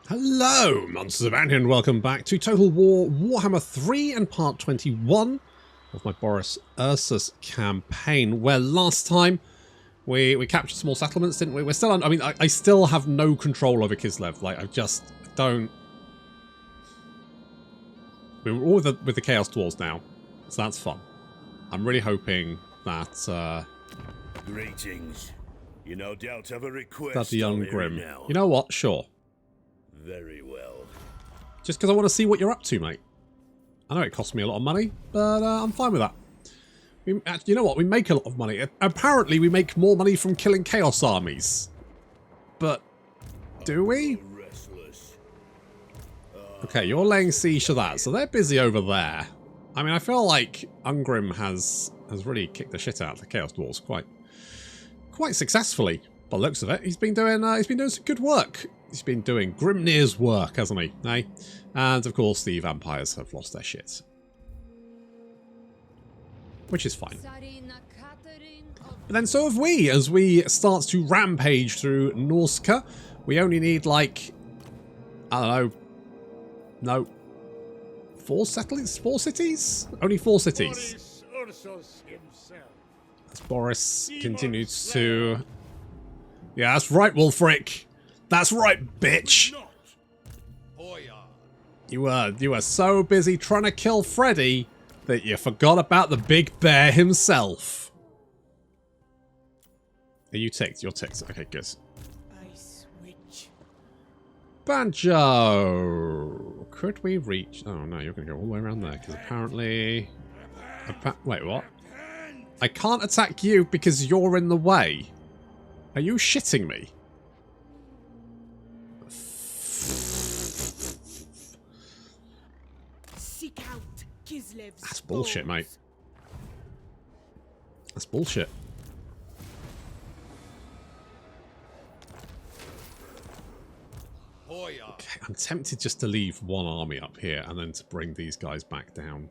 Hello, Monsters of Annie, and welcome back to Total War Warhammer 3 and part 21 of my Borus Ursus campaign, where last time we captured small settlements, didn't we? We're still on, I still have no control over Kislev. Like, I just don't... We're all with the Chaos Dwarfs now, so that's fun. I'm really hoping that... Greetings. You no doubt have a request. That the young Grim. Now. You know what? Sure. Very well. Just because I want to see what you're up to, mate. I know it costs me a lot of money, but I'm fine with that. You know what? We make a lot of money. Apparently, we make more money from killing Chaos armies. But do we? Okay, you're laying siege to that, so they're busy over there. I mean, I feel like Ungrim has really kicked the shit out of the Chaos Dwarfs quite successfully. By the looks of it, he's been doing some good work. He's been doing Grimnir's work, hasn't he? Eh? And of course, the vampires have lost their shit, which is fine. But then so have we, as we start to rampage through Norska. We only need, like, I don't know, no, 4 settlements, 4 cities? Only 4 cities. Boris Ursus himself. As Boris continues to... Yeah, that's right, Wulfrik. That's right, bitch. You were so busy trying to kill Freddy that you forgot about the big bear himself. Are you ticked? You're ticked. Okay, good. Banjo. Could we reach... Oh, no, you're going to go all the way around there, because apparently... Wait, what? I can't attack you because you're in the way. Are you shitting me? Seek out Kislev's That's bullshit, foes. mate. That's bullshit. Okay, I'm tempted just to leave one army up here and then to bring these guys back down.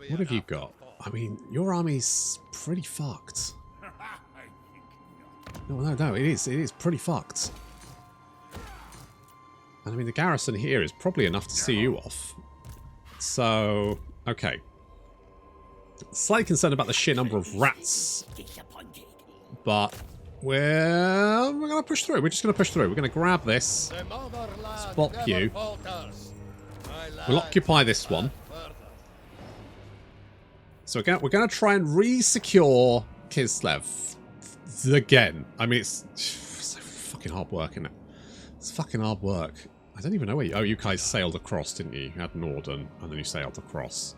What have you got? I mean, your army's pretty fucked. No, it is pretty fucked. And I mean, the garrison here is probably enough to see you off. So, okay. Slightly concerned about the sheer number of rats. But we're going to push through. We're just going to push through. We're going to grab this. Spot you. We'll occupy this one. So again, we're going to try and re-secure Kislev. Again. I mean, it's so fucking hard work, isn't it? It's fucking hard work. I don't even know where you... Oh, you guys sailed across, didn't you? You had Norden, and then you sailed across.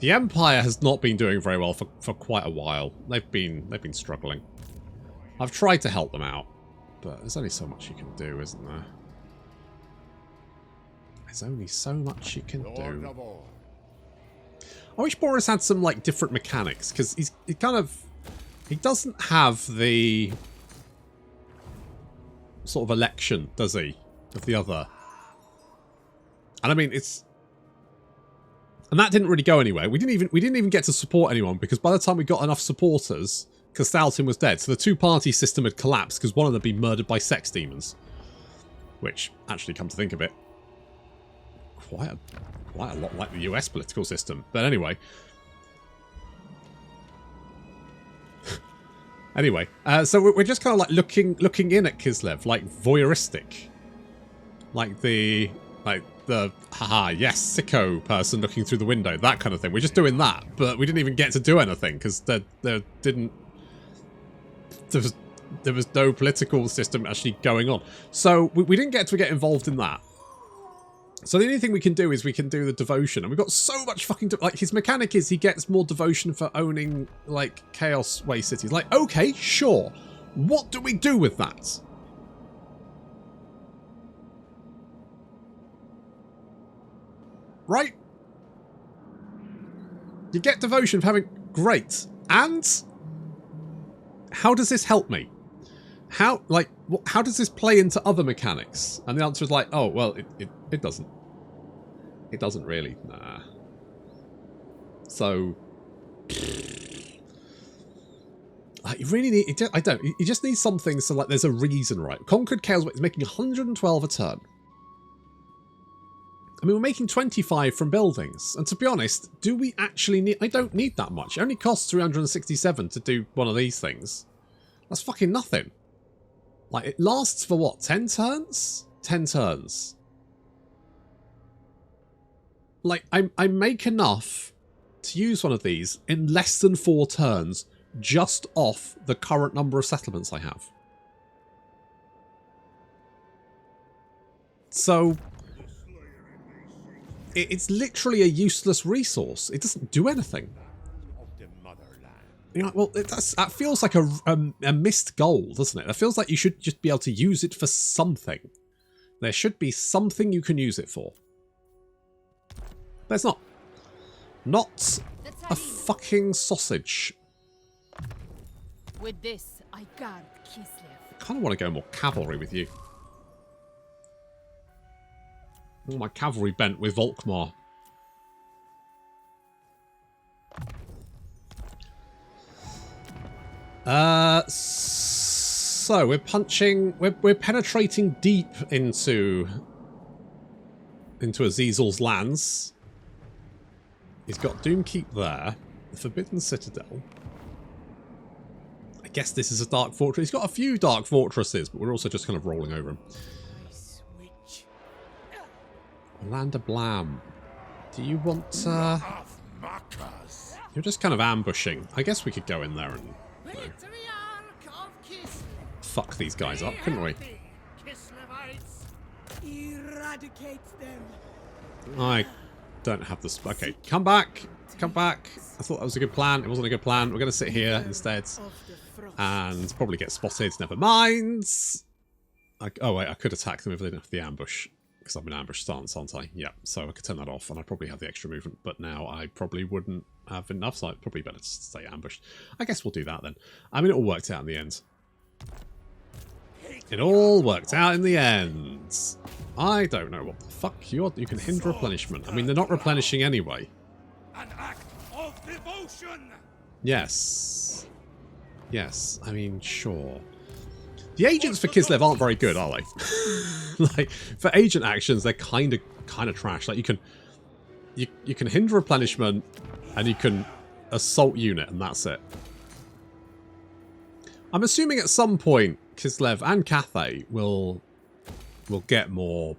The Empire has not been doing very well for quite a while. They've been struggling. I've tried to help them out, but there's only so much you can do, isn't there? There's only so much you can do. I wish Boris had some, like, different mechanics, because he kind of... He doesn't have the sort of election, does he? Of the other. And I mean, it's... And that didn't really go anywhere. We didn't even get to support anyone, because by the time we got enough supporters, Kastaltin was dead. So the two-party system had collapsed, because one of them had been murdered by sex demons. Which, actually, come to think of it, quite a lot like the US political system. But anyway... Anyway, so we're just kind of like looking in at Kislev, like voyeuristic, like the haha yes sicko person looking through the window, that kind of thing. We're just doing that, but we didn't even get to do anything because there was no political system actually going on, so we didn't get involved in that. So the only thing we can do is we can do the devotion, and we've got so much fucking... Like, his mechanic is he gets more devotion for owning, like, Chaos Way cities. Like, okay, sure. What do we do with that? Right? You get devotion for having... Great. And? How does this help me? How does this play into other mechanics? And the answer is like, oh, well, it doesn't. It doesn't really. Nah. So... Like, you really need... I don't. You just need something so, like, there's a reason, right? Conquered Chaos is making 112 a turn. I mean, we're making 25 from buildings. And to be honest, do we actually need... I don't need that much. It only costs 367 to do one of these things. That's fucking nothing. Like, it lasts for what? 10 turns? 10 turns. Like, I make enough to use one of these in less than 4 turns just off the current number of settlements I have. So... it's literally a useless resource. It doesn't do anything. You know, well, that feels like a missed goal, doesn't it? It feels like you should just be able to use it for something. There should be something you can use it for. There's not. Not a fucking sausage. With this, I guard Kislev. I kind of want to go more cavalry with you. All my cavalry bent with Volkmar. So we're punching, we're penetrating deep into Azazel's lands. He's got Doomkeep there, the Forbidden Citadel. I guess this is a Dark Fortress. He's got a few Dark Fortresses, but we're also just kind of rolling over him. Lander Blam. Do you want, you're just kind of ambushing. I guess we could go in there and, you know, fuck these guys up, couldn't we? Eradicate them. I don't have this. Okay, come back. Come back. I thought that was a good plan. It wasn't a good plan. We're going to sit here instead and probably get spotted. Never mind. Oh, wait, I could attack them if they didn't have the ambush. Because I'm in ambush stance, aren't I? Yeah, so I could turn that off and I'd probably have the extra movement. But now I probably wouldn't have enough, so I'd probably better stay ambushed. I guess we'll do that then. I mean, it all worked out in the end. It all worked out in the end. I don't know what the fuck you can hinder replenishment. I mean, they're not replenishing anyway. An act of devotion. Yes. Yes, I mean, sure. The agents for Kislev aren't very good, are they? Like, for agent actions, they're kind of trash. Like, you can hinder replenishment, and you can assault unit, and that's it. I'm assuming at some point Kislev and Cathay will get more.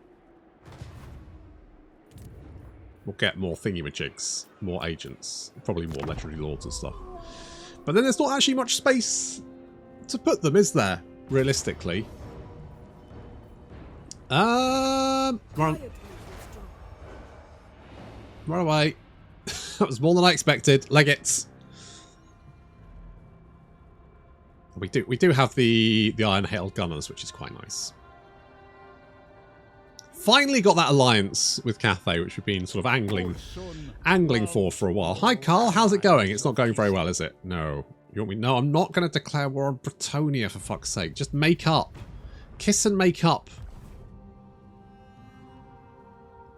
We'll get more thingy-majigs, more agents, probably more legendary lords and stuff. But then there's not actually much space to put them, is there? Realistically. Run. Run away. That was more than I expected. Legates. We do have the Iron Hail Gunners, which is quite nice. Finally got that alliance with Cathay, which we've been sort of angling for a while. Hi, Carl. How's it going? It's not going very well, is it? No. You want me? No, I'm not going to declare war on Bretonia, for fuck's sake. Just make up. Kiss and make up.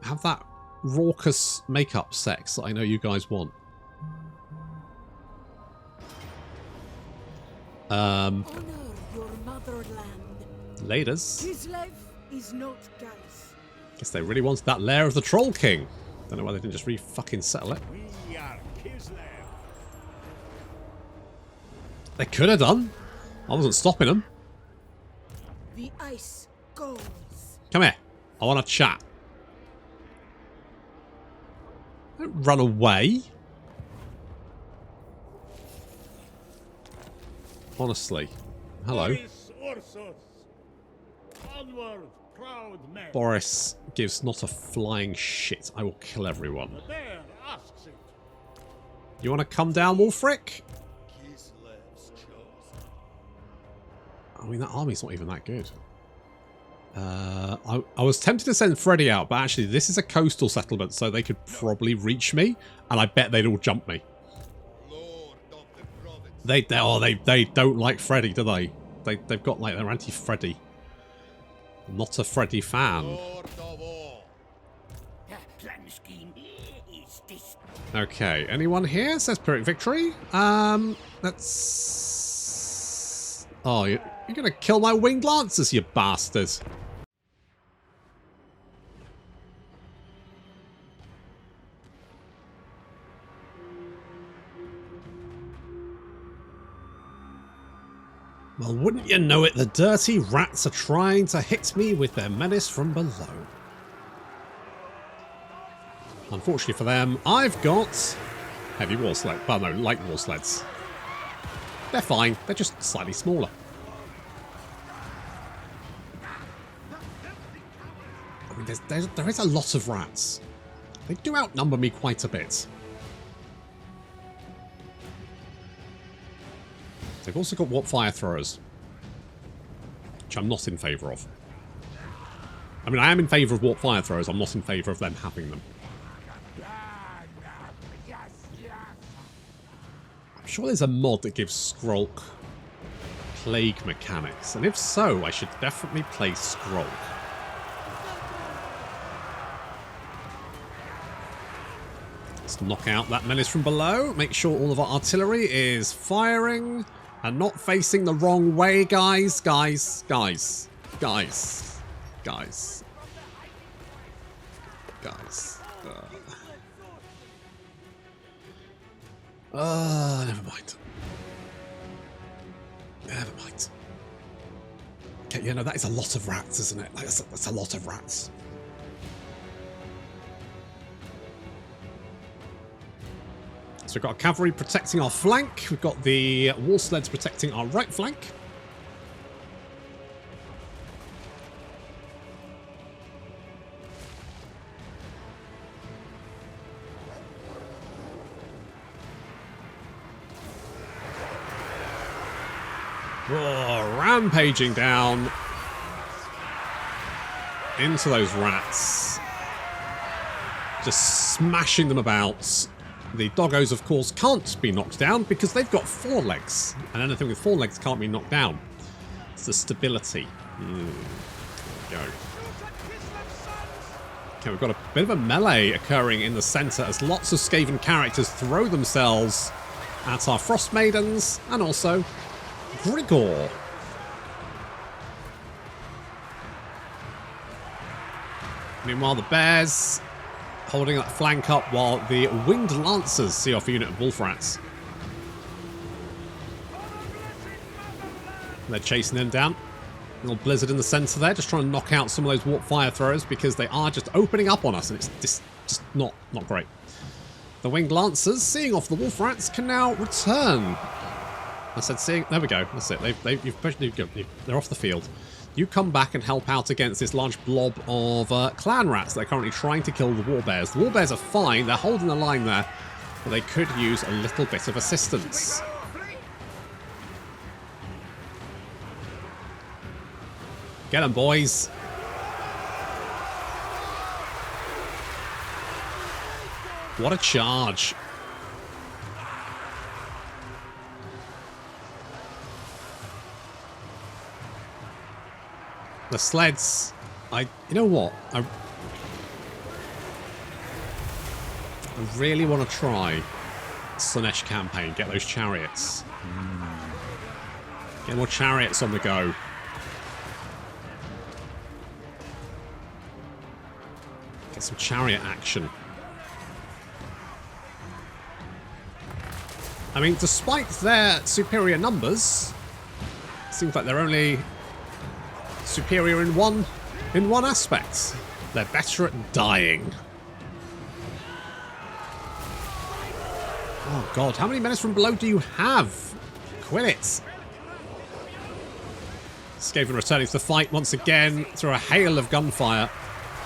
Have that raucous make-up sex that I know you guys want. Honor your motherland. Laders. Kislev is not Gallus. Guess they really wanted that lair of the Troll King. Don't know why they didn't just re-fucking settle it. We are Kislev. They could have done. I wasn't stopping them. The ice goes. Come here. I want to chat. Don't run away. Honestly. Hello. Boris Ursus. Onward, proud men. Boris gives not a flying shit. I will kill everyone. The bear asks it. You want to come down, Wulfrik? I mean, that army's not even that good. I was tempted to send Freddy out, but actually this is a coastal settlement, so they could probably reach me, and I bet they'd all jump me. They don't like Freddy, do they? They've got like they're anti-Freddy. Not a Freddy fan. Okay, anyone here? Says Pyrrhic Victory. Let's Oh, you're going to kill my winged lancers, you bastard. Well, wouldn't you know it, the dirty rats are trying to hit me with their menace from below. Unfortunately for them, I've got heavy war sleds. Well, no, light war sleds. They're fine. They're just slightly smaller. I mean, there is a lot of rats. They do outnumber me quite a bit. They've also got warp fire throwers, which I'm not in favour of. I mean, I am in favour of warp fire throwers. I'm not in favour of them having them. I'm sure there's a mod that gives Skrulk plague mechanics, and if so, I should definitely play Skrulk. Let's knock out that menace from below. Make sure all of our artillery is firing and not facing the wrong way, guys. Guys. Never mind. Okay, yeah, no, that is a lot of rats, isn't it? That's a lot of rats. So we've got our cavalry protecting our flank. We've got the war sleds protecting our right flank. Oh, rampaging down into those rats. Just smashing them about. The doggos, of course, can't be knocked down because they've got 4 legs. And anything with 4 legs can't be knocked down. It's the stability. There we go. Okay, we've got a bit of a melee occurring in the centre as lots of Skaven characters throw themselves at our Frost Maidens and also Grigor. Meanwhile, the bears holding that flank up while the winged lancers see off a unit of wolf rats. They're chasing them down. A little blizzard in the centre there, just trying to knock out some of those warp fire throwers because they are just opening up on us, and it's just not great. The winged lancers, seeing off the wolf rats, can now return. I said, seeing. There we go. That's it. They're off the field. You come back and help out against this large blob of clan rats that are currently trying to kill the warbears. The warbears are fine. They're holding the line there, but they could use a little bit of assistance. Get them, boys. What a charge. The sleds, you know what? I really want to try Slaanesh campaign, get those chariots. Get more chariots on the go. Get some chariot action. I mean, despite their superior numbers, it seems like they're only superior in one aspect. They're better at dying. Oh god, how many menace from below do you have? Quit it. Skaven returning to the fight once again through a hail of gunfire.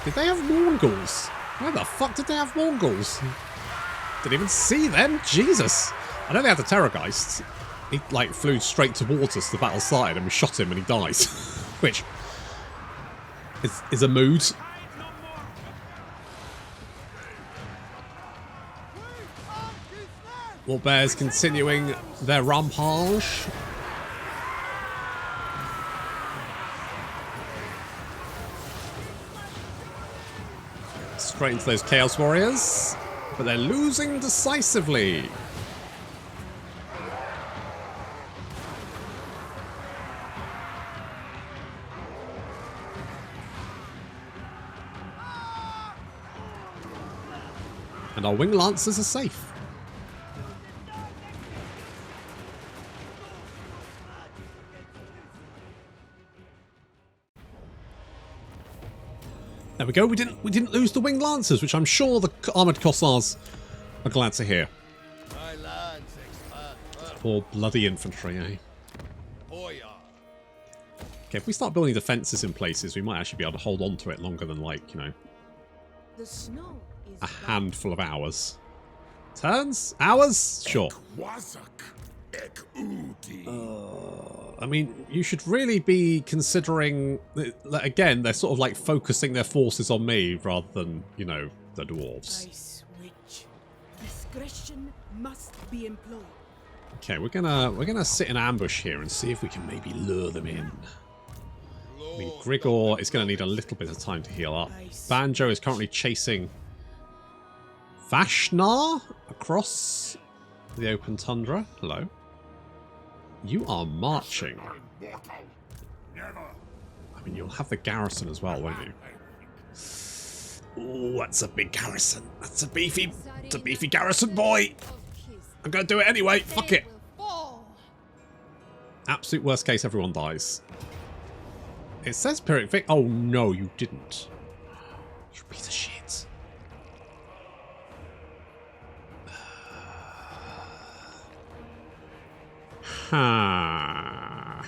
Did they have Mongols? Where the fuck did they have Mongols? Didn't even see them. Jesus. I know they had the Terrorgeists. He like flew straight towards us. The battle started and we shot him and he dies. Which is a mood. Warbears continuing their rampage. Straight into those Chaos Warriors. But they're losing decisively. And our wing lancers are safe. There we go. We didn't lose the winged lancers, which I'm sure the armored cossars are glad to hear. Poor bloody infantry, eh? Okay, if we start building defences in places, we might actually be able to hold on to it longer than, like, you know, The snow is a handful of hours. Turns? Hours? Sure. I mean, you should really be considering... Again, they're sort of like focusing their forces on me rather than, you know, the dwarves. Ice Witch. Discretion must be employed. Okay, we're gonna sit in ambush here and see if we can maybe lure them in. I mean, Grigor is going to need a little bit of time to heal up. Banjo is currently chasing Vashnar across the open tundra. Hello. You are marching. I mean, you'll have the garrison as well, won't you? Oh, that's a big garrison. That's a beefy garrison, boy. I'm going to do it anyway. Fuck it. Absolute worst case, everyone dies. It says Pyrrhic Vic. Oh no, you didn't. You piece of shit. Ha.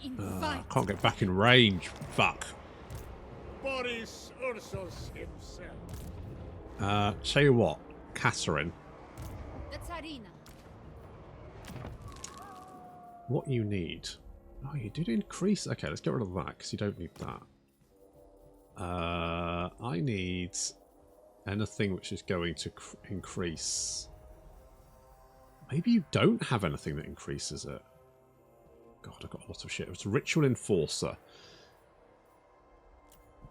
I can't get back in range. Fuck. Boris Ursus himself. Tell you what, Catherine. What you need? Oh, you did increase. Okay, let's get rid of that because you don't need that. I need anything which is going to increase. Maybe you don't have anything that increases it. God, I've got a lot of shit. It's a Ritual Enforcer.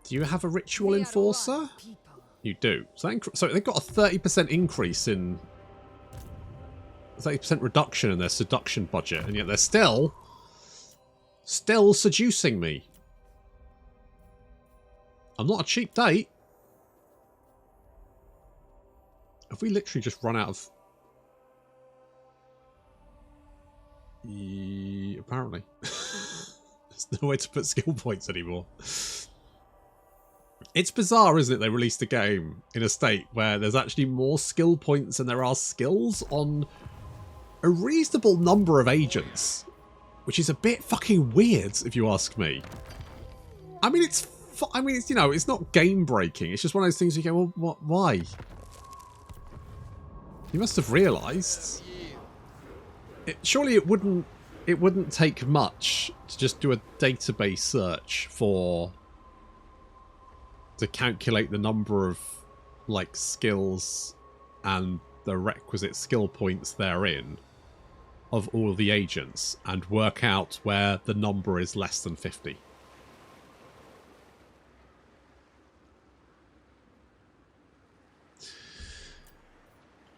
Do you have a Ritual Enforcer? You do. So they've got a 30% increase in... 30% reduction in their seduction budget, and yet they're still seducing me. I'm not a cheap date. Have we literally just run out of... apparently. There's no way to put skill points anymore. It's bizarre, isn't it? They released a game in a state where there's actually more skill points than there are skills on a reasonable number of agents, which is a bit fucking weird if you ask me. I mean, it's you know, it's not game breaking. It's just one of those things you go, well, what? Why? You must have realised. Surely it wouldn't take much to just do a database search to calculate the number of like skills and the requisite skill points therein of all of the agents and work out where the number is less than 50.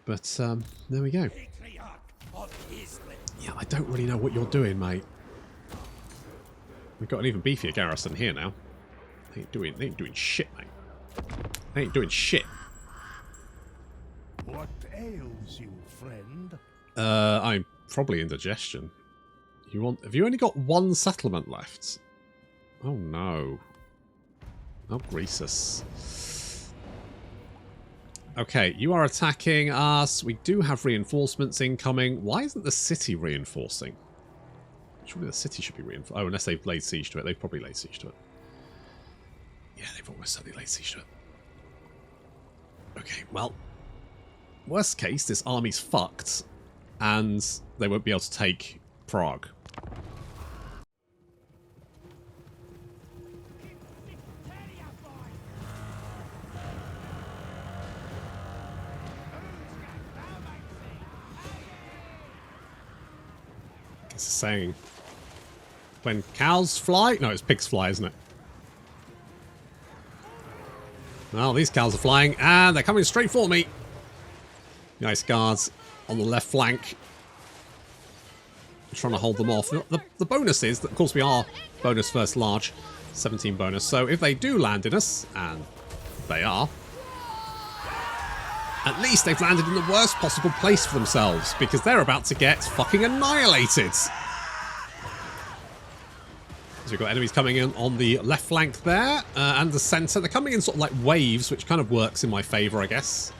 But there we go. Yeah, I don't really know what you're doing, mate. We've got an even beefier garrison here now. They ain't doing shit, mate. They ain't doing shit. What ails you, friend? I'm probably indigestion. Have you only got one settlement left? Oh no. Oh, Greasus. Okay, you are attacking us. We do have reinforcements incoming. Why isn't the city reinforcing? Surely the city should be reinforced. Oh, unless they've laid siege to it. They've probably laid siege to it. Yeah, they've almost certainly laid siege to it. Okay, well, worst case, this army's fucked, and they won't be able to take Prague. It's a saying. When cows fly? No, it's pigs fly, isn't it? Well, these cows are flying, and they're coming straight for me. Nice guards on the left flank. trying to hold them off. The bonus is that, of course, we are bonus first large, 17 bonus. So if they do land in us, and they are, at least they've landed in the worst possible place for themselves, because they're about to get fucking annihilated. So we've got enemies coming in on the left flank there, and the centre. They're coming in sort of like waves, which kind of works in my favour, I guess.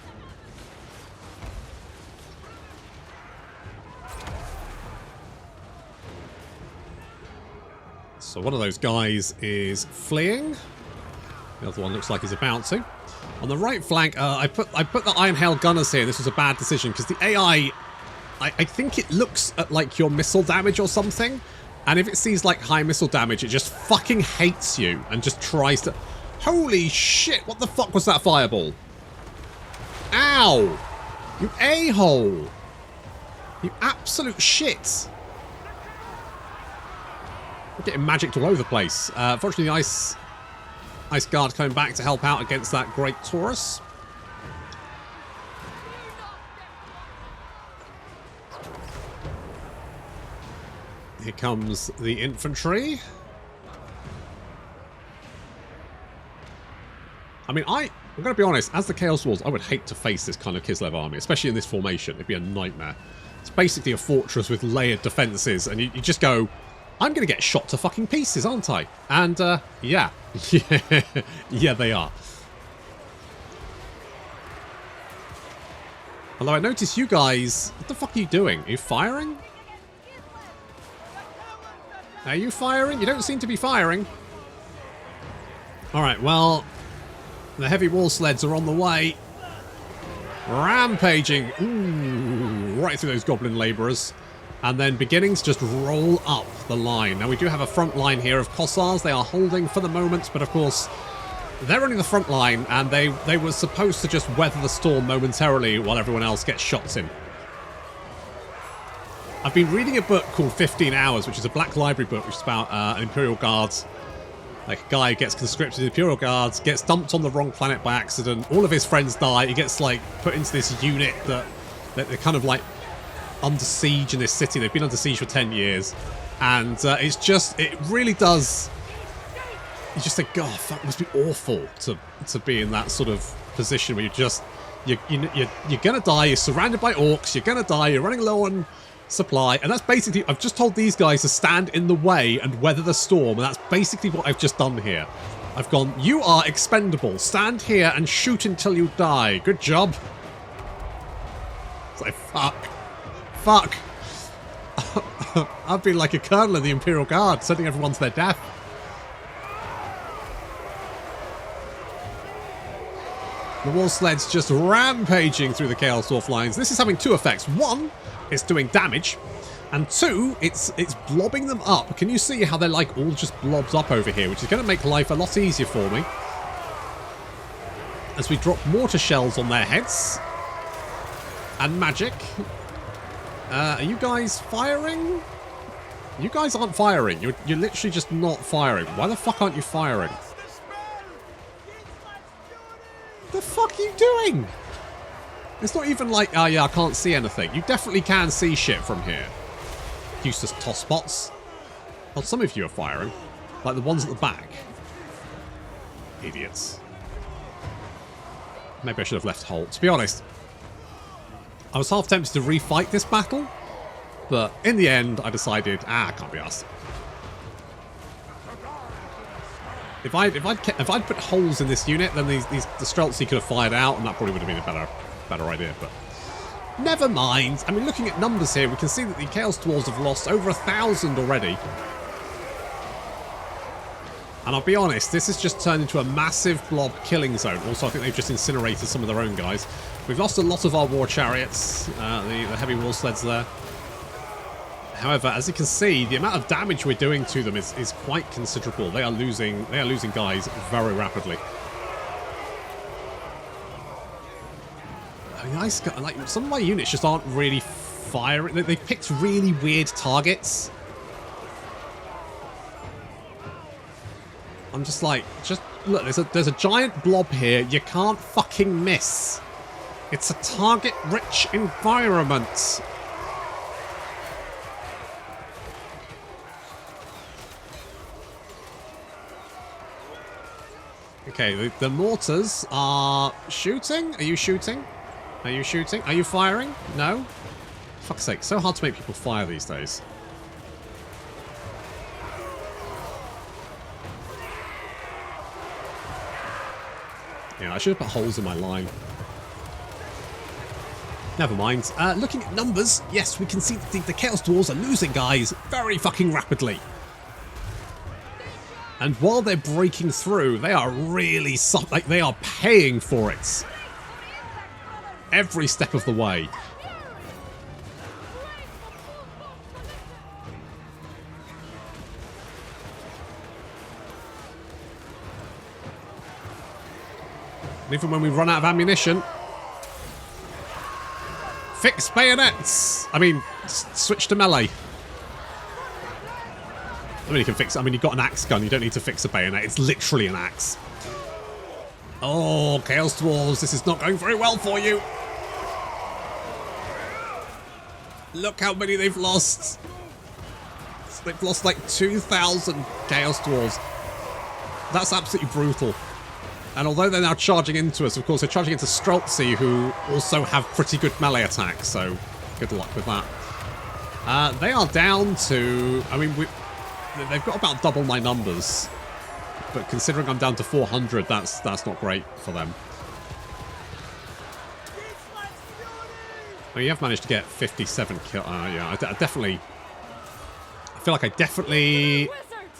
So one of those guys is fleeing. The other one looks like he's about to. On the right flank, I put the Iron Hail Gunners here. This was a bad decision because the AI, I think it looks at like your missile damage or something. And if it sees like high missile damage, it just fucking hates you and just tries to... Holy shit, what the fuck was that fireball? Ow! You a-hole! You absolute shit! We're getting magicked all over the place. Fortunately, the Ice Guard coming back to help out against that Great Taurus. Here comes the infantry. I mean, I'm going to be honest, as the Chaos Dwarfs, I would hate to face this kind of Kislev army, especially in this formation. It'd be a nightmare. It's basically a fortress with layered defences, and you just go, I'm going to get shot to fucking pieces, aren't I? And, yeah. Yeah, they are. Although I notice you guys... What the fuck are you doing? Are you firing? Are you firing? You don't seem to be firing. Alright, well... The heavy wall sleds are on the way. Rampaging. Ooh, right through those goblin labourers. And then beginning to just roll up the line. Now we do have a front line here of Kossars. They are holding for the moment, but of course they're running the front line, and they were supposed to just weather the storm momentarily while everyone else gets shots in. I've been reading a book called 15 Hours, which is a Black Library book, which is about an Imperial Guards. Like a guy gets conscripted in the Imperial Guards, gets dumped on the wrong planet by accident. All of his friends die. He gets like put into this unit that they're kind of like under siege in this city. They've been under siege for 10 years. And it's just, it really does... You just think, God, fuck, it must be awful to be in that sort of position where you're going to die, you're surrounded by orcs, you're going to die, you're running low on supply. And that's basically, I've just told these guys to stand in the way and weather the storm. And that's basically what I've just done here. I've gone, you are expendable. Stand here and shoot until you die. Good job. It's like, fuck. Fuck. I've been like a colonel in the Imperial Guard, sending everyone to their death. The wall sled's just rampaging through the Chaos Dwarf lines. This is having two effects. One, it's doing damage. And two, it's blobbing them up. Can you see how they're like all just blobs up over here, which is going to make life a lot easier for me. As we drop mortar shells on their heads. And magic. Are you guys firing? You guys aren't firing. You're literally just not firing. Why the fuck aren't you firing? The fuck are you doing? It's not even like, oh yeah, I can't see anything. You definitely can see shit from here. Useless tosspots. Well, some of you are firing. Like the ones at the back. Idiots. Maybe I should have left Holt. To be honest, I was half tempted to refight this battle, but in the end, I decided, I can't be arsed. If I'd put holes in this unit, then the Streltsy could have fired out, and that probably would have been a better idea. But never mind. I mean, looking at numbers here, we can see that the Chaos Dwarves have lost over 1,000 already. And I'll be honest, this has just turned into a massive blob killing zone. Also, I think they've just incinerated some of their own guys. We've lost a lot of our war chariots, the heavy wall sleds there. However, as you can see, the amount of damage we're doing to them is quite considerable. They are losing guys very rapidly. I mean, like some of my units just aren't really firing. They picked really weird targets. I'm just like, look, there's a giant blob here. You can't fucking miss. It's a target-rich environment. Okay, the mortars are shooting. Are you shooting? Are you shooting? Are you firing? No? Fuck's sake, so hard to make people fire these days. Yeah, I should have put holes in my line. Never mind. Looking at numbers, yes, we can see that the Chaos Dwarfs are losing guys very fucking rapidly. And while they're breaking through, they are really like they are paying for it. Every step of the way. And even when we run out of ammunition, fix bayonets! I mean, switch to melee. I mean, you can fix it. I mean, you've got an axe gun. You don't need to fix a bayonet. It's literally an axe. Oh, Chaos Dwarves, this is not going very well for you. Look how many they've lost. They've lost like 2,000 Chaos Dwarves. That's absolutely brutal. And although they're now charging into us, of course, they're charging into Streltsy, who also have pretty good melee attacks, so good luck with that. They are down to... I mean, they've got about double my numbers, but considering I'm down to 400, that's not great for them. Oh, you have managed to get 57 kills. Yeah, I definitely... I feel like I definitely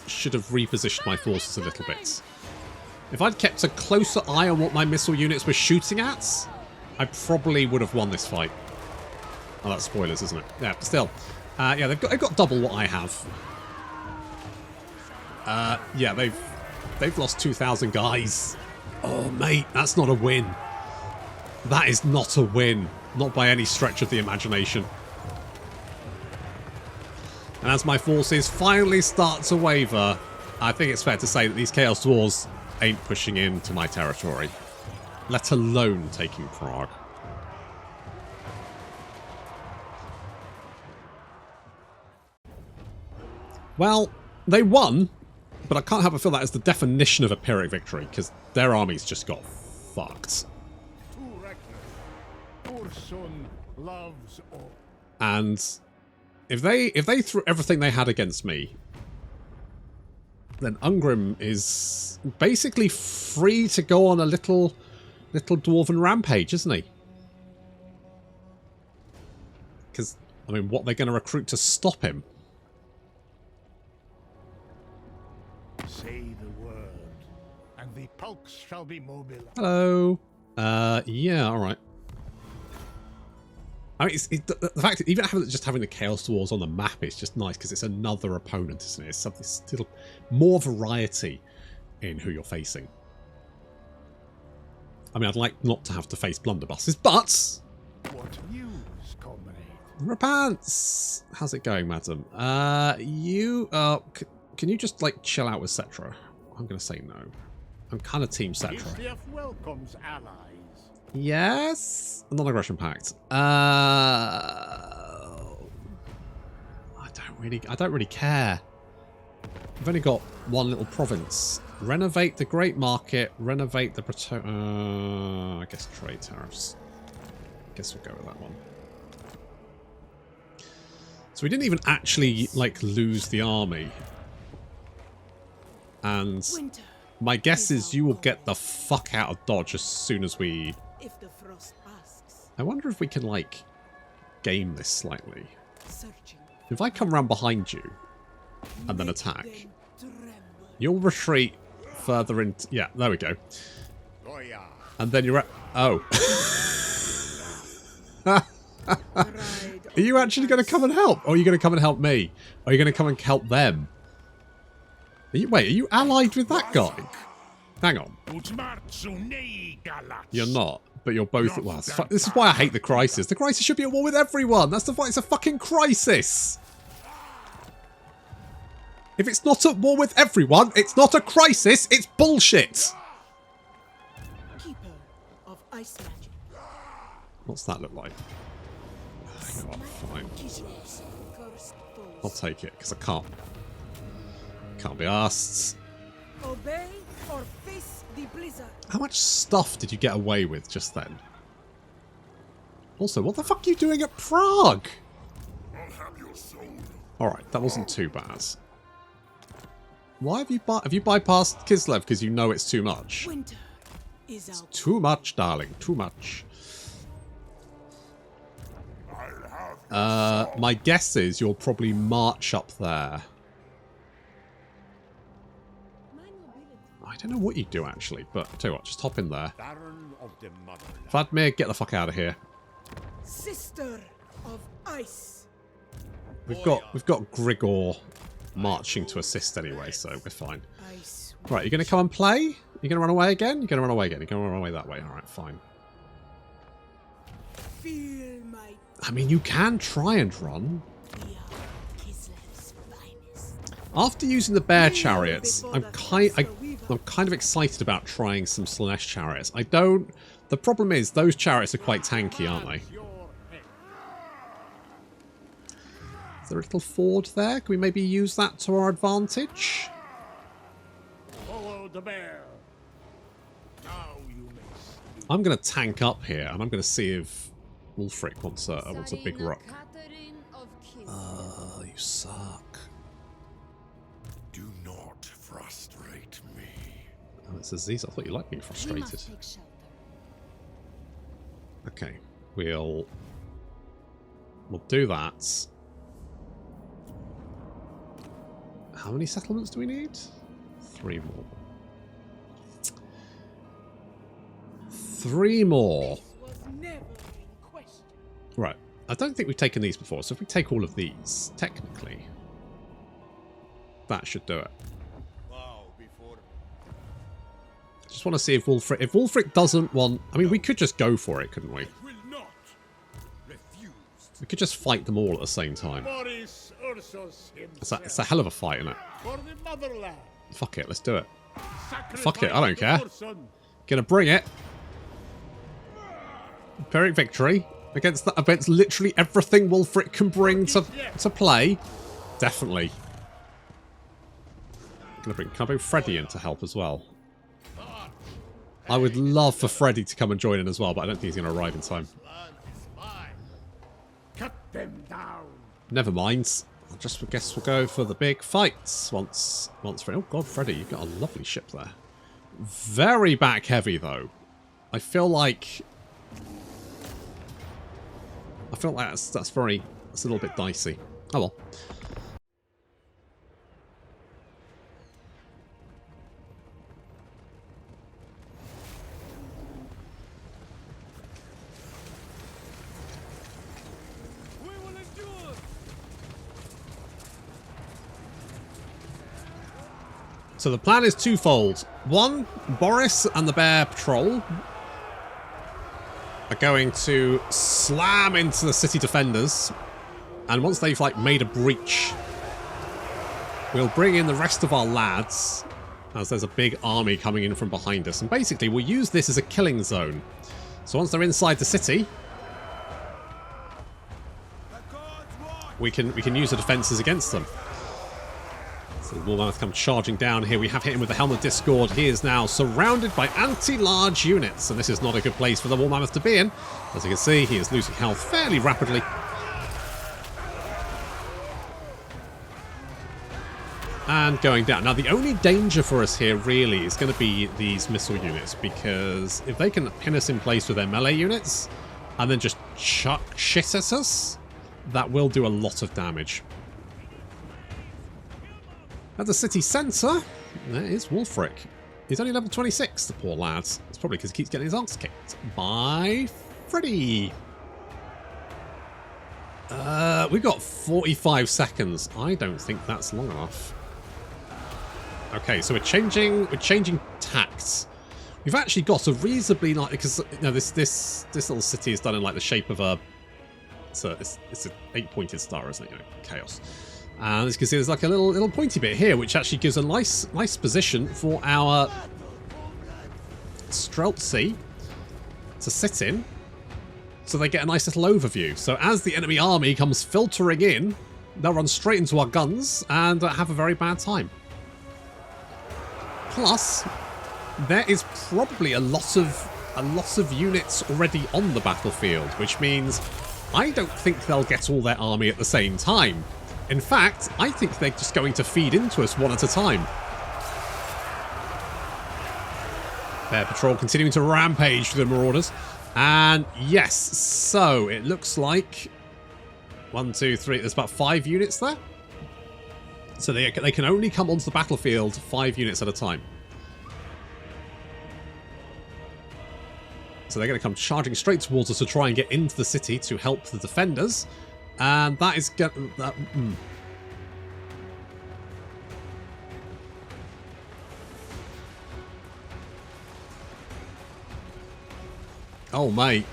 should have repositioned my forces a little bit. If I'd kept a closer eye on what my missile units were shooting at, I probably would have won this fight. Oh, that's spoilers, isn't it? Yeah, but still. Yeah, they've got double what I have. Yeah, they've lost 2,000 guys. Oh, mate, that's not a win. That is not a win. Not by any stretch of the imagination. And as my forces finally start to waver, I think it's fair to say that these Chaos Dwarfs ain't pushing into my territory, let alone taking Prague. Well, they won, but I can't help but feel that is the definition of a Pyrrhic victory, because their armies just got fucked. Ursun loves all. And if they threw everything they had against me, then Ungrim is basically free to go on a little dwarven rampage, isn't he? Because, I mean, what they're going to recruit to stop him? Say the word, and the pulks shall be mobilized. Hello. Yeah, all right. I mean, the fact that even just having the Chaos Dwarfs on the map is just nice because it's another opponent, isn't it? It's something still more variety in who you're facing. I mean, I'd like not to have to face blunderbusses, but What news, comrade? Repants! How's it going, madam? Can you just like chill out with Cetra? I'm gonna say no. I'm kind of team Cetra. Isliaf welcomes allies. Yes, non-aggression pact. I don't really care. I've only got one little province. Renovate the Great Market. Renovate the I guess trade tariffs. Guess we'll go with that one. So we didn't even actually like lose the army. And my guess is you will get the fuck out of Dodge as soon as we... If the frost asks, I wonder if we can, like, game this slightly. searching. If I come around behind you and then attack, Then tremble. you'll retreat further into... Yeah, there we go. Goya. And then you're at... Oh. Ride Are you actually going to come and help? Or are you going to come and help me? Or are you going to come and help them? Wait, are you allied with that guy? Hang on. You're not, but you're both at once. This is why I hate the crisis. The crisis should be at war with everyone. That's the point. It's a fucking crisis. If it's not at war with everyone, it's not a crisis. It's bullshit. Keeper of ice magic. What's that look like? Hang on, fine. Cursed foes. I'll take it because I can't be arsed. Obey or face the blizzard. How much stuff did you get away with just then? Also, what the fuck are you doing at Prague? Alright, that wasn't too bad. Why have you bypassed Kislev? Because you know it's too much. Winter is out. Too much, darling. Too much. My guess is you'll probably march up there. I don't know what you do actually, but I'll tell you what, just hop in there. Vladimir, get the fuck out of here. Sister of ice. We've got Grigor marching to assist anyway, so we're fine. Ice. Right, you're gonna come and play? You're gonna run away again? You're gonna run away again. You're gonna run away that way. Alright, fine. Feel my I mean, you can try and run. After using the bear chariots, I'm kind of excited about trying some Slanesh chariots. The problem is those chariots are quite tanky, aren't they? Is there a little ford there? Can we maybe use that to our advantage? Follow the bear. Now you may. I'm going to tank up here, and I'm going to see if Wulfrik wants a big rock. You suck. Do not frustrate me. Oh, it says these. I thought you liked being frustrated. Okay, we'll do that. How many settlements do we need? 3 more. 3 more. Right. I don't think we've taken these before, so if we take all of these, technically, that should do it. Just want to see if Wulfrik doesn't want... I mean, we could just go for it, couldn't we? We could just fight them all at the same time. Boris Ursus It's a hell of a fight, isn't it? for the motherland. Fuck it, let's do it. Fuck it, I don't care. Gonna bring it. Pyrrhic victory against literally everything Wulfrik can bring to play. Definitely. Can I bring Freddy in to help as well? I would love for Freddy to come and join in as well, but I don't think he's going to arrive in time. Cut them down. Never mind. I guess we'll go for the big fights once Freddy. Oh god, Freddy, you've got a lovely ship there. Very back heavy though. I feel like that's a little bit dicey. Oh well. So the plan is twofold. One, Boris and the Bear Patrol are going to slam into the city defenders, and once they've made a breach, we'll bring in the rest of our lads as there's a big army coming in from behind us, and basically we'll use this as a killing zone. So once they're inside the city, we can use the defences against them. So the Warmammoth come charging down here. We have hit him with the Helm of Discord. He is now surrounded by anti-large units, and this is not a good place for the Warmammoth to be in. As you can see, he is losing health fairly rapidly. And going down. Now, the only danger for us here really is going to be these missile units, because if they can pin us in place with their melee units and then just chuck shit at us, that will do a lot of damage. At the city centre, there is Wulfrik. He's only level 26, the poor lad. It's probably because he keeps getting his ass kicked by Freddy. We've got 45 seconds. I don't think that's long enough. Okay, so we're changing tacts. We've actually got a reasonably because this little city is done in the shape of a it's an 8-pointed star, isn't it? Chaos. And as you can see, there's a little pointy bit here, which actually gives a nice position for our Streltsy to sit in, so they get a nice little overview. So as the enemy army comes filtering in, they'll run straight into our guns and have a very bad time. Plus, there is probably a lot of units already on the battlefield, which means I don't think they'll get all their army at the same time. In fact, I think they're just going to feed into us one at a time. Bear Patrol continuing to rampage through the Marauders. And yes, so it looks like 1, 2, 3, there's about 5 units there. So they can only come onto the battlefield 5 units at a time. So they're going to come charging straight towards us to try and get into the city to help the defenders. And that is... Oh, mate.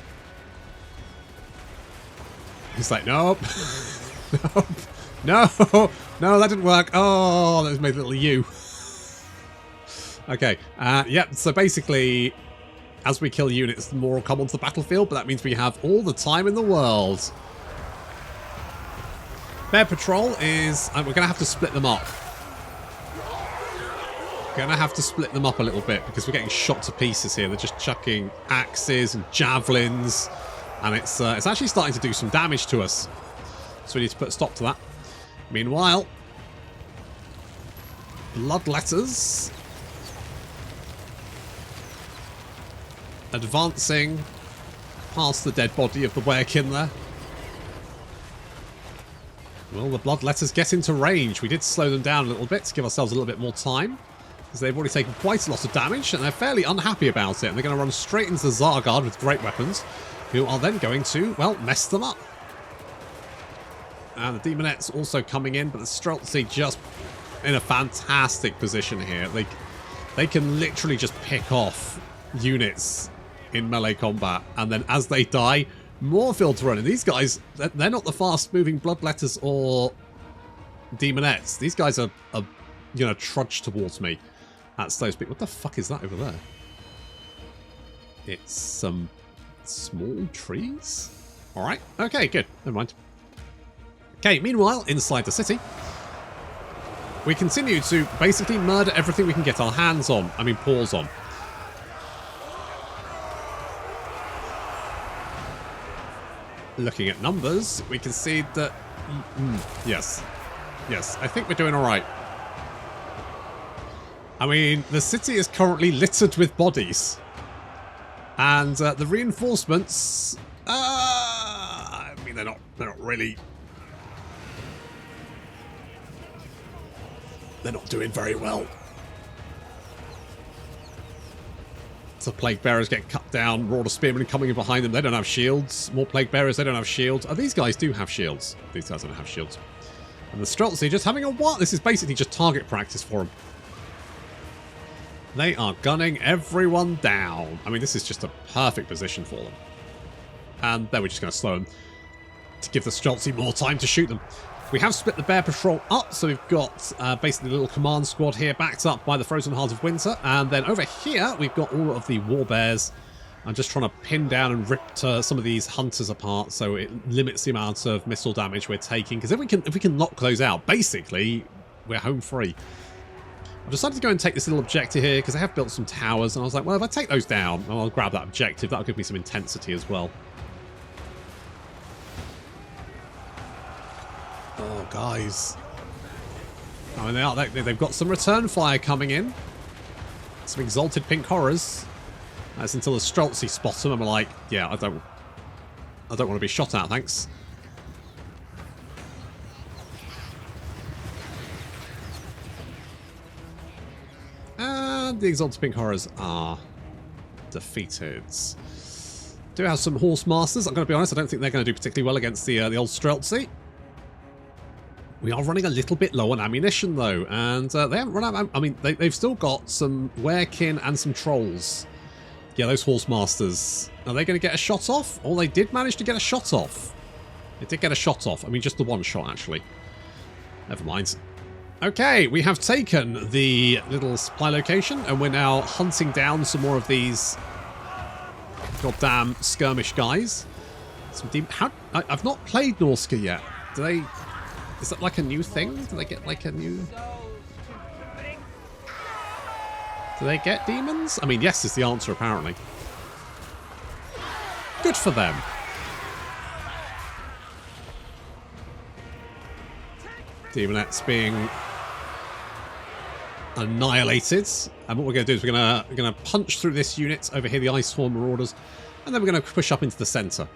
He's like, nope. Nope. No. No, that didn't work. Oh, that was made a little U. Okay. Yep. So basically, as we kill units, the more will come onto the battlefield, but that means we have all the time in the world. Bear Patrol is... we're going to have to split them up. Gonna have to split them up a little bit because we're getting shot to pieces here. They're just chucking axes and javelins, and it's actually starting to do some damage to us. So we need to put a stop to that. Meanwhile, Bloodletters advancing past the dead body of the Werekin there. Will the Bloodletters get into range? We did slow them down a little bit to give ourselves a little bit more time, because they've already taken quite a lot of damage, and they're fairly unhappy about it. And they're going to run straight into the Zargard with great weapons, who are then going to, well, mess them up. And the Demonettes also coming in, but the Streltsy just in a fantastic position here. They can literally just pick off units in melee combat, and then as they die, more filter run. And these guys, they're not the fast-moving Bloodletters or Demonettes. These guys are you know, trudge towards me at slow speed. What the fuck is that over there? It's some small trees? Alright, okay, good. Never mind. Okay, meanwhile, inside the city, we continue to basically murder everything we can get our hands on. I mean, paws on. Looking at numbers, we can see that... yes. Yes, I think we're doing alright. I mean, the city is currently littered with bodies. And the reinforcements... I mean, they're not really... They're not doing very well. So Plague Bearers get cut down. Marauder Spearmen coming in behind them. They don't have shields. More Plague Bearers. They don't have shields. Oh, these guys do have shields. These guys don't have shields. And the Streltsy just having a what? This is basically just target practice for them. They are gunning everyone down. I mean, this is just a perfect position for them. And then we're just going to slow them to give the Streltsy more time to shoot them. We have split the Bear Patrol up, so we've got basically a little command squad here backed up by the Frozen Heart of Winter. And then over here, we've got all of the War Bears. I'm just trying to pin down and rip some of these hunters apart, so it limits the amount of missile damage we're taking. Because if we can knock those out, basically, we're home free. I've decided to go and take this little objective here, because I have built some towers, and I was like, well, if I take those down, I'll grab that objective. That'll give me some intensity as well. Oh, guys. I mean, they've got some return fire coming in. Some exalted pink horrors. That's until the Streltsy spots them and I'm like, yeah, I don't want to be shot at, thanks. And the exalted pink horrors are defeated. Do have some horse masters. I'm going to be honest, I don't think they're going to do particularly well against the old Streltsy. We are running a little bit low on ammunition, though, and they haven't run out. I mean, they've still got some Werekin and some trolls. Yeah, those horse masters. Are they going to get a shot off? Oh, they did manage to get a shot off. They did get a shot off. I mean, just the one shot, actually. Never mind. Okay, we have taken the little supply location, and we're now hunting down some more of these goddamn skirmish guys. I've not played Norska yet. Do they... Is that like a new thing? Do they get like a new... Do they get demons? I mean, yes is the answer, apparently. Good for them. Demonettes being annihilated. And what we're going to do is we're going to punch through this unit over here, the Icehorn Marauders, and then we're going to push up into the centre,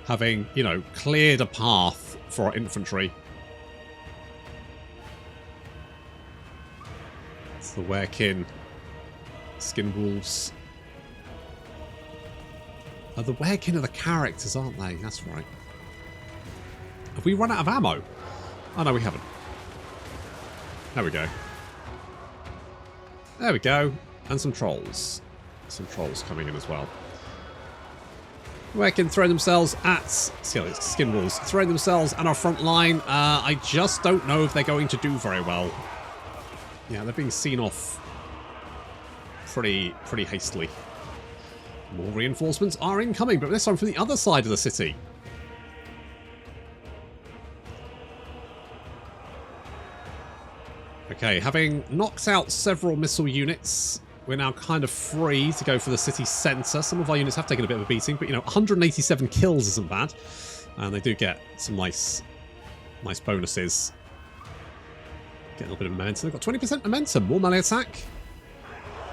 having, you know, cleared a path for our infantry. It's the Werekin Skin Wolves. Oh, the Werekin are the characters, aren't they? That's right. Have we run out of ammo? Oh, no, we haven't. There we go. There we go. And some trolls. Some trolls coming in as well. Werekin throwing themselves at... Skin Wolves. Throwing themselves at our front line. I just don't know if they're going to do very well. Yeah, they're being seen off pretty hastily. More reinforcements are incoming, but this time from the other side of the city. Okay, having knocked out several missile units, we're now kind of free to go for the city centre. Some of our units have taken a bit of a beating, but, you know, 187 kills isn't bad. And they do get some nice bonuses. Get a little bit of momentum. They've got 20% momentum. More melee attack.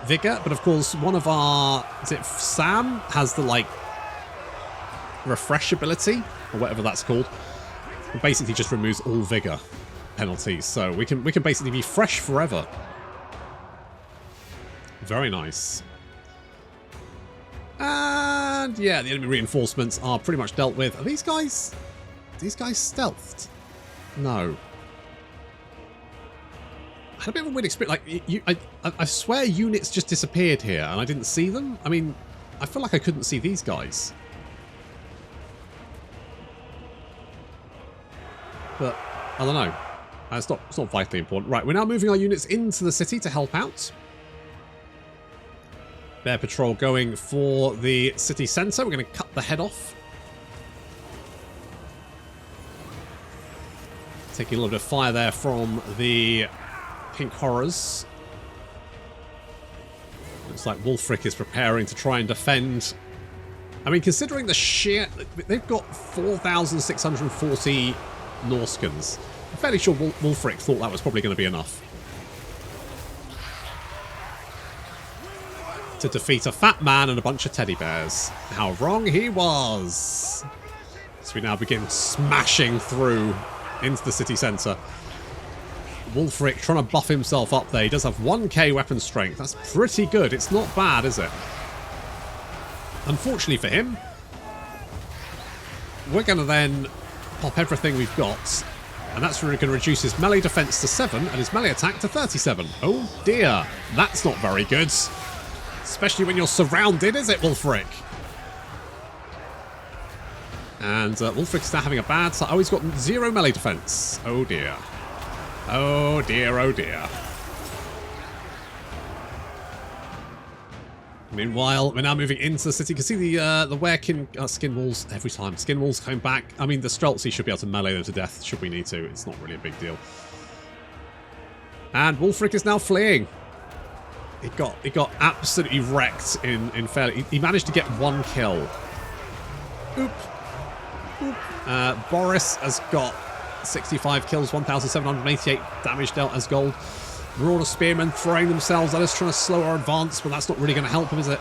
Vigour, but of course one of our... Is it Sam? Has the, like, refresh ability, or whatever that's called. It basically just removes all Vigour penalties, so we can basically be fresh forever. Very nice. And yeah, the enemy reinforcements are pretty much dealt with. Are these guys stealthed? No. I had a bit of a weird experience. Like, I swear units just disappeared here and I didn't see them. I mean, I feel like I couldn't see these guys. But I don't know. It's not vitally important. Right, we're now moving our units into the city to help out. Bear Patrol going for the city centre. We're going to cut the head off. Taking a little bit of fire there from the Pink Horrors. Looks like Wulfrik is preparing to try and defend. I mean, considering the sheer... They've got 4,640 Norskins. I'm fairly sure Wulfrik thought that was probably going to be enough to defeat a fat man and a bunch of teddy bears. How wrong he was. So we now begin smashing through into the city centre. Wulfrik trying to buff himself up there. He does have 1k weapon strength. That's pretty good. It's not bad, is it? Unfortunately for him, we're going to then pop everything we've got. And that's really going to reduce his melee defense to 7 and his melee attack to 37. Oh dear. That's not very good. Especially when you're surrounded, is it, Wulfrik? And Wulfrik's now having a bad time. Oh, he's got 0 melee defense. Oh dear. Oh dear, oh dear. Meanwhile, we're now moving into the city. You can see the Werekin Skin Wolves every time. Skin Wolves coming back. I mean, the Streltsy should be able to melee them to death, should we need to. It's not really a big deal. And Wulfrik is now fleeing. He got absolutely wrecked in fairly... He managed to get 1 kill. Oop. Oop. Boris has got 65 kills, 1,788 damage dealt as gold. Marauder Spearmen throwing themselves at us, trying to slow our advance, but that's not really going to help them, is it?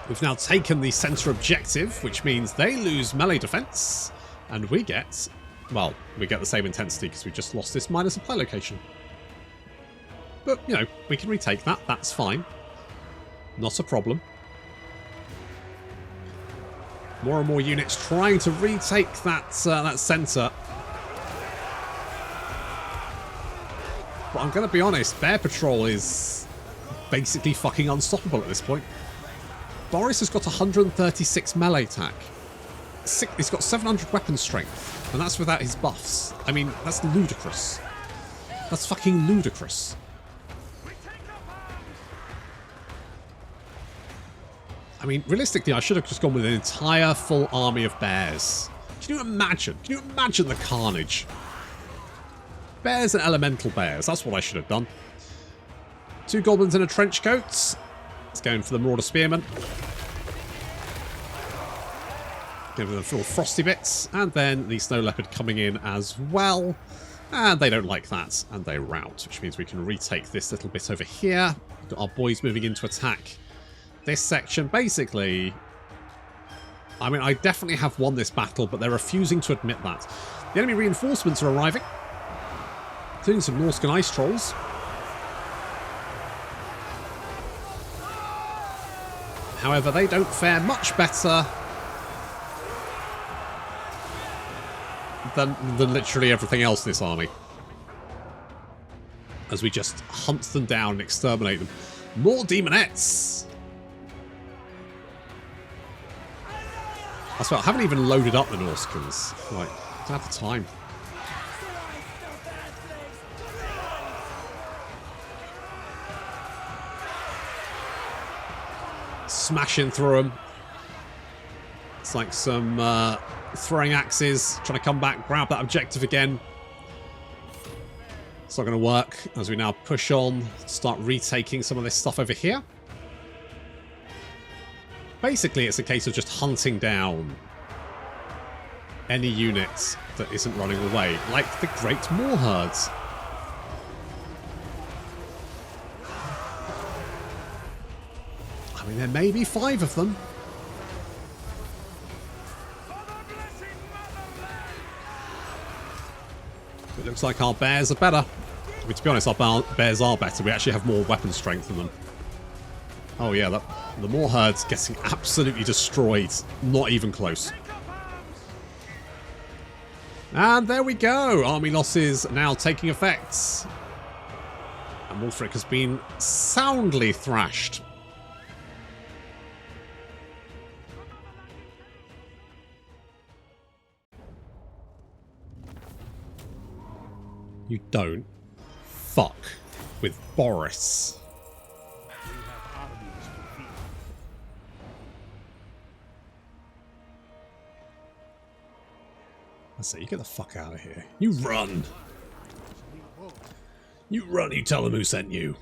We've now taken the centre objective, which means they lose melee defence, and we get... Well, we get the same intensity because we just lost this minor supply location. But, you know, we can retake that. That's fine. Not a problem. More and more units trying to retake that centre. But I'm going to be honest, Bear Patrol is basically fucking unstoppable at this point. Boris has got 136 melee attack. He's got 700 weapon strength, and that's without his buffs. I mean, that's ludicrous. That's fucking ludicrous. I mean, realistically, I should have just gone with an entire full army of bears. Can you imagine? Can you imagine the carnage? Bears and elemental bears. That's what I should have done. 2 goblins in a trench coat. It's going for the Marauder Spearman. Give them the little frosty bits. And then the Snow Leopard coming in as well. And they don't like that. And they rout, which means we can retake this little bit over here. We've got our boys moving in to attack this section. Basically, I mean, I definitely have won this battle, but they're refusing to admit that. The enemy reinforcements are arriving, including some Norscan ice trolls. However, they don't fare much better than literally everything else in this army, as we just hunt them down and exterminate them. More demonettes! I swear, I haven't even loaded up the Norscans. Like, I don't have the time. Smashing through them. It's like some throwing axes, trying to come back, grab that objective again. It's not going to work as we now push on, start retaking some of this stuff over here. Basically, it's a case of just hunting down any unit that isn't running away, like the Great Moor Herds. I mean, there may be 5 of them. It looks like our bears are better. I mean, to be honest, our bears are better. We actually have more weapon strength than them. Oh yeah, the Moor Herd's getting absolutely destroyed. Not even close. And there we go. Army losses now taking effect. And Wulfrik has been soundly thrashed. You don't fuck with Boris. I say, you get the fuck out of here. You run. You run, you tell them who sent you.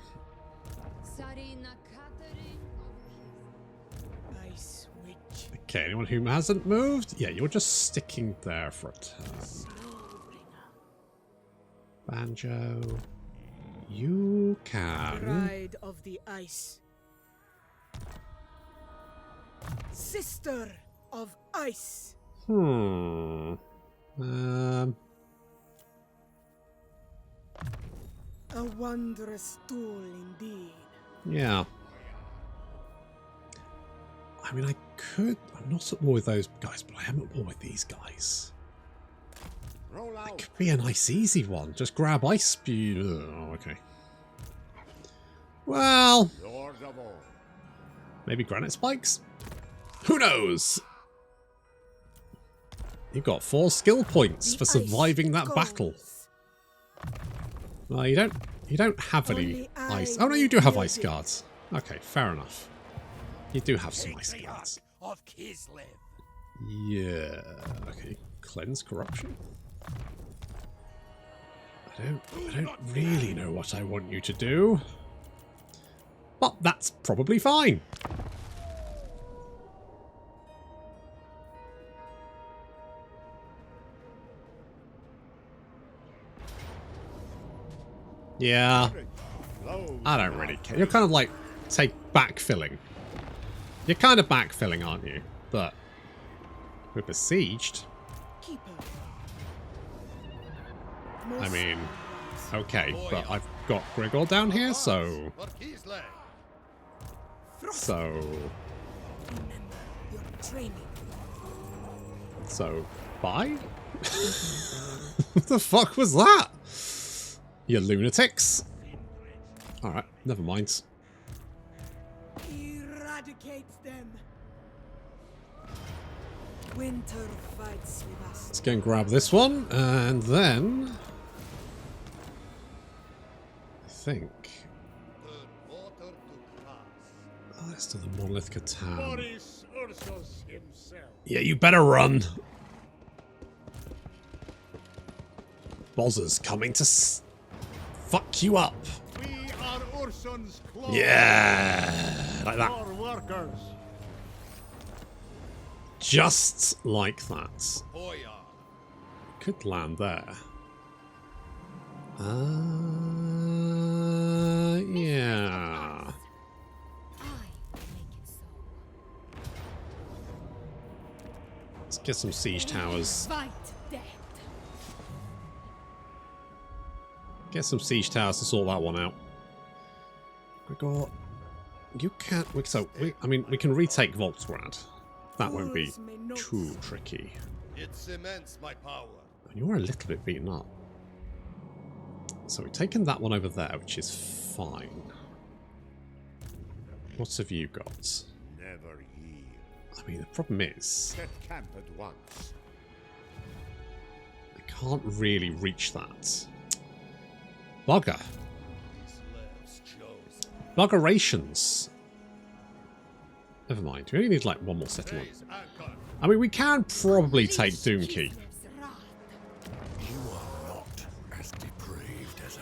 Okay, anyone who hasn't moved? Yeah, you're just sticking there for a turn. Banjo, you can. Bride of the ice. Sister of ice. A wondrous tool indeed. Yeah. I mean, I could. I'm not at war with those guys, but I am at war with these guys. That could be a nice, easy one. Just grab ice speed. Oh, okay. Well, maybe granite spikes? Who knows? You've got 4 skill points for surviving that battle. Well, you don't have any ice. Oh no, you do have ice guards. Okay, fair enough. You do have some ice guards. Yeah. Okay. Cleanse corruption. I don't really know what I want you to do. But that's probably fine. Yeah. I don't really care. You're kind of like backfilling. You're kind of backfilling, aren't you? But we're besieged. I mean, okay, but I've got Gregor down here, so bye? What the fuck was that? You lunatics. Alright, never mind. Eradicate them. Winter fights with us. Let's go and grab this one, and then I think let's do the Monolith Catan. Boris Ursus himself. Yeah, you better run. Bozzer's coming to fuck you up. We are Ursun Ursun's claw. Yeah, like that. For workers. Just like that. Oh yeah. Could land there. Yeah. Let's get some siege towers. Fight death. Get some siege towers to sort that one out. Gregor, you can't. I mean, we can retake Volksgrad. That won't be too tricky. It cements my power. And you're a little bit beaten up. So we've taken that one over there, which is fine. What have you got? Never yield. I mean, the problem is Set camp at once. I can't really reach that. Bugger. Slaves chosen. Buggerations. Never mind. We only need like one more settlement. Raise anchor. I mean, we can probably take Doomkey. You are not as depraved as I.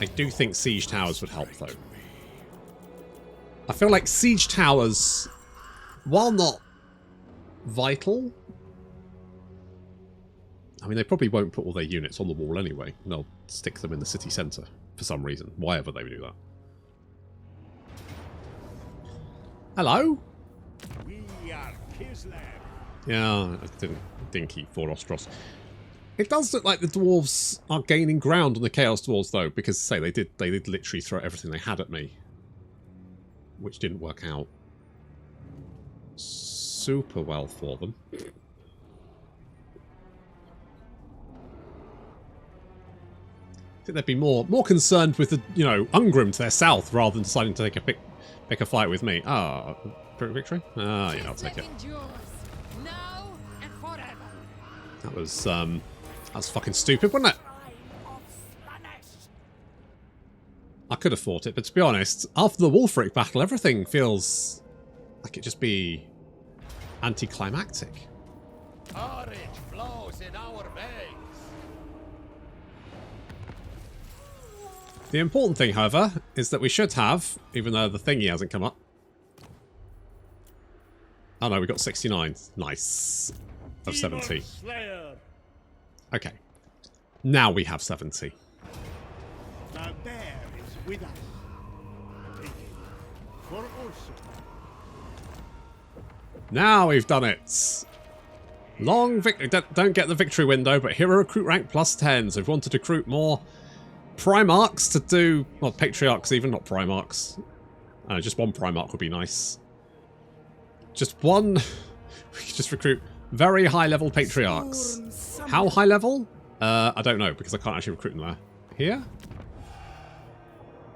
I do think siege towers would help, though. I feel like siege towers, while not vital, I mean, they probably won't put all their units on the wall anyway. They'll stick them in the city centre for some reason, why ever they would do that. Hello? We are Kislev. Yeah, I didn't keep Borostros. It does look like the dwarves are gaining ground on the Chaos Dwarfs, though, because say they did literally throw everything they had at me, which didn't work out super well for them. I think they'd be more concerned with the Ungrim to their south rather than deciding to take pick a fight with me. Ah, victory? Ah, yeah, I'll take it. Now and forever. That was fucking stupid, wasn't it? I could have fought it, but to be honest, after the Wulfrik battle, everything feels like it'd just be anticlimactic. Courage flows in our veins. The important thing, however, is that we should have, even though the thingy hasn't come up. Oh no, we got 69. Nice. Of 70. Slayer. Okay. Now we have 70. Now there is with us. Take it. For Ursun. Now we've done it. Long victory. Don't get the victory window, but hero recruit rank plus 10. So if you want to recruit more Primarchs to do, well, Patriarchs even, not Primarchs. Just one Primarch would be nice. Just one. We could just recruit very high level Patriarchs. How high level? I don't know, because I can't actually recruit them there. Here?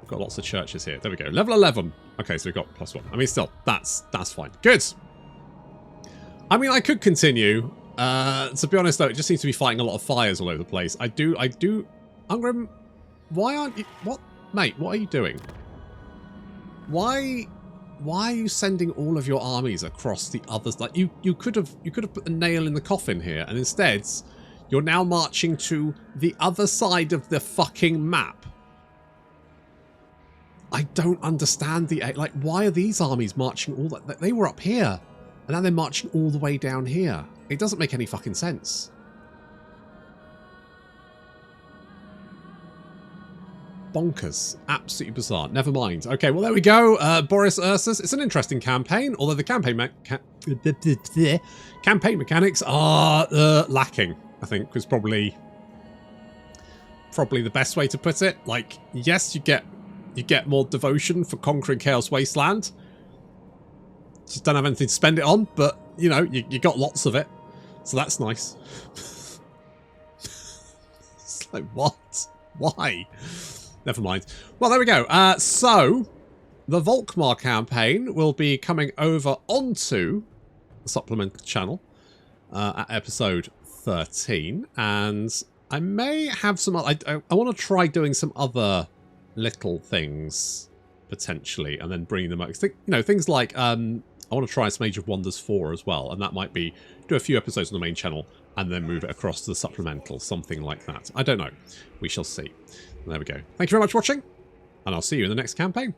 We've got lots of churches here. There we go. Level 11. Okay, so we've got +1. I mean, still, that's fine. Good. I mean, I could continue. To be honest, though, it just seems to be fighting a lot of fires all over the place. I do. Ungrim, why aren't you... What? Mate, what are you doing? Why are you sending all of your armies across the others? Like, you could have put a nail in the coffin here, and instead, you're now marching to the other side of the fucking map. I don't understand the... Like, why are these armies marching all that... They were up here, and now they're marching all the way down here. It doesn't make any fucking sense. Bonkers. Absolutely bizarre. Never mind. Okay, well, there we go. Boris Ursus. It's an interesting campaign, although the campaign mechanics are lacking, I think, was probably the best way to put it. Like, yes, you get more devotion for conquering Chaos Wasteland. Just don't have anything to spend it on, but, you got lots of it. So that's nice. It's like, what? Why? Never mind. Well, there we go. So, the Volkmar campaign will be coming over onto the supplemental channel at episode 13. And I may have some... I want to try doing some other little things, potentially, and then bringing them up. Things like... I want to try some Age of Wonders 4 as well, and that might be do a few episodes on the main channel and then move it across to the supplemental, something like that. I don't know. We shall see. There we go. Thank you very much for watching. and I'll see you in the next campaign.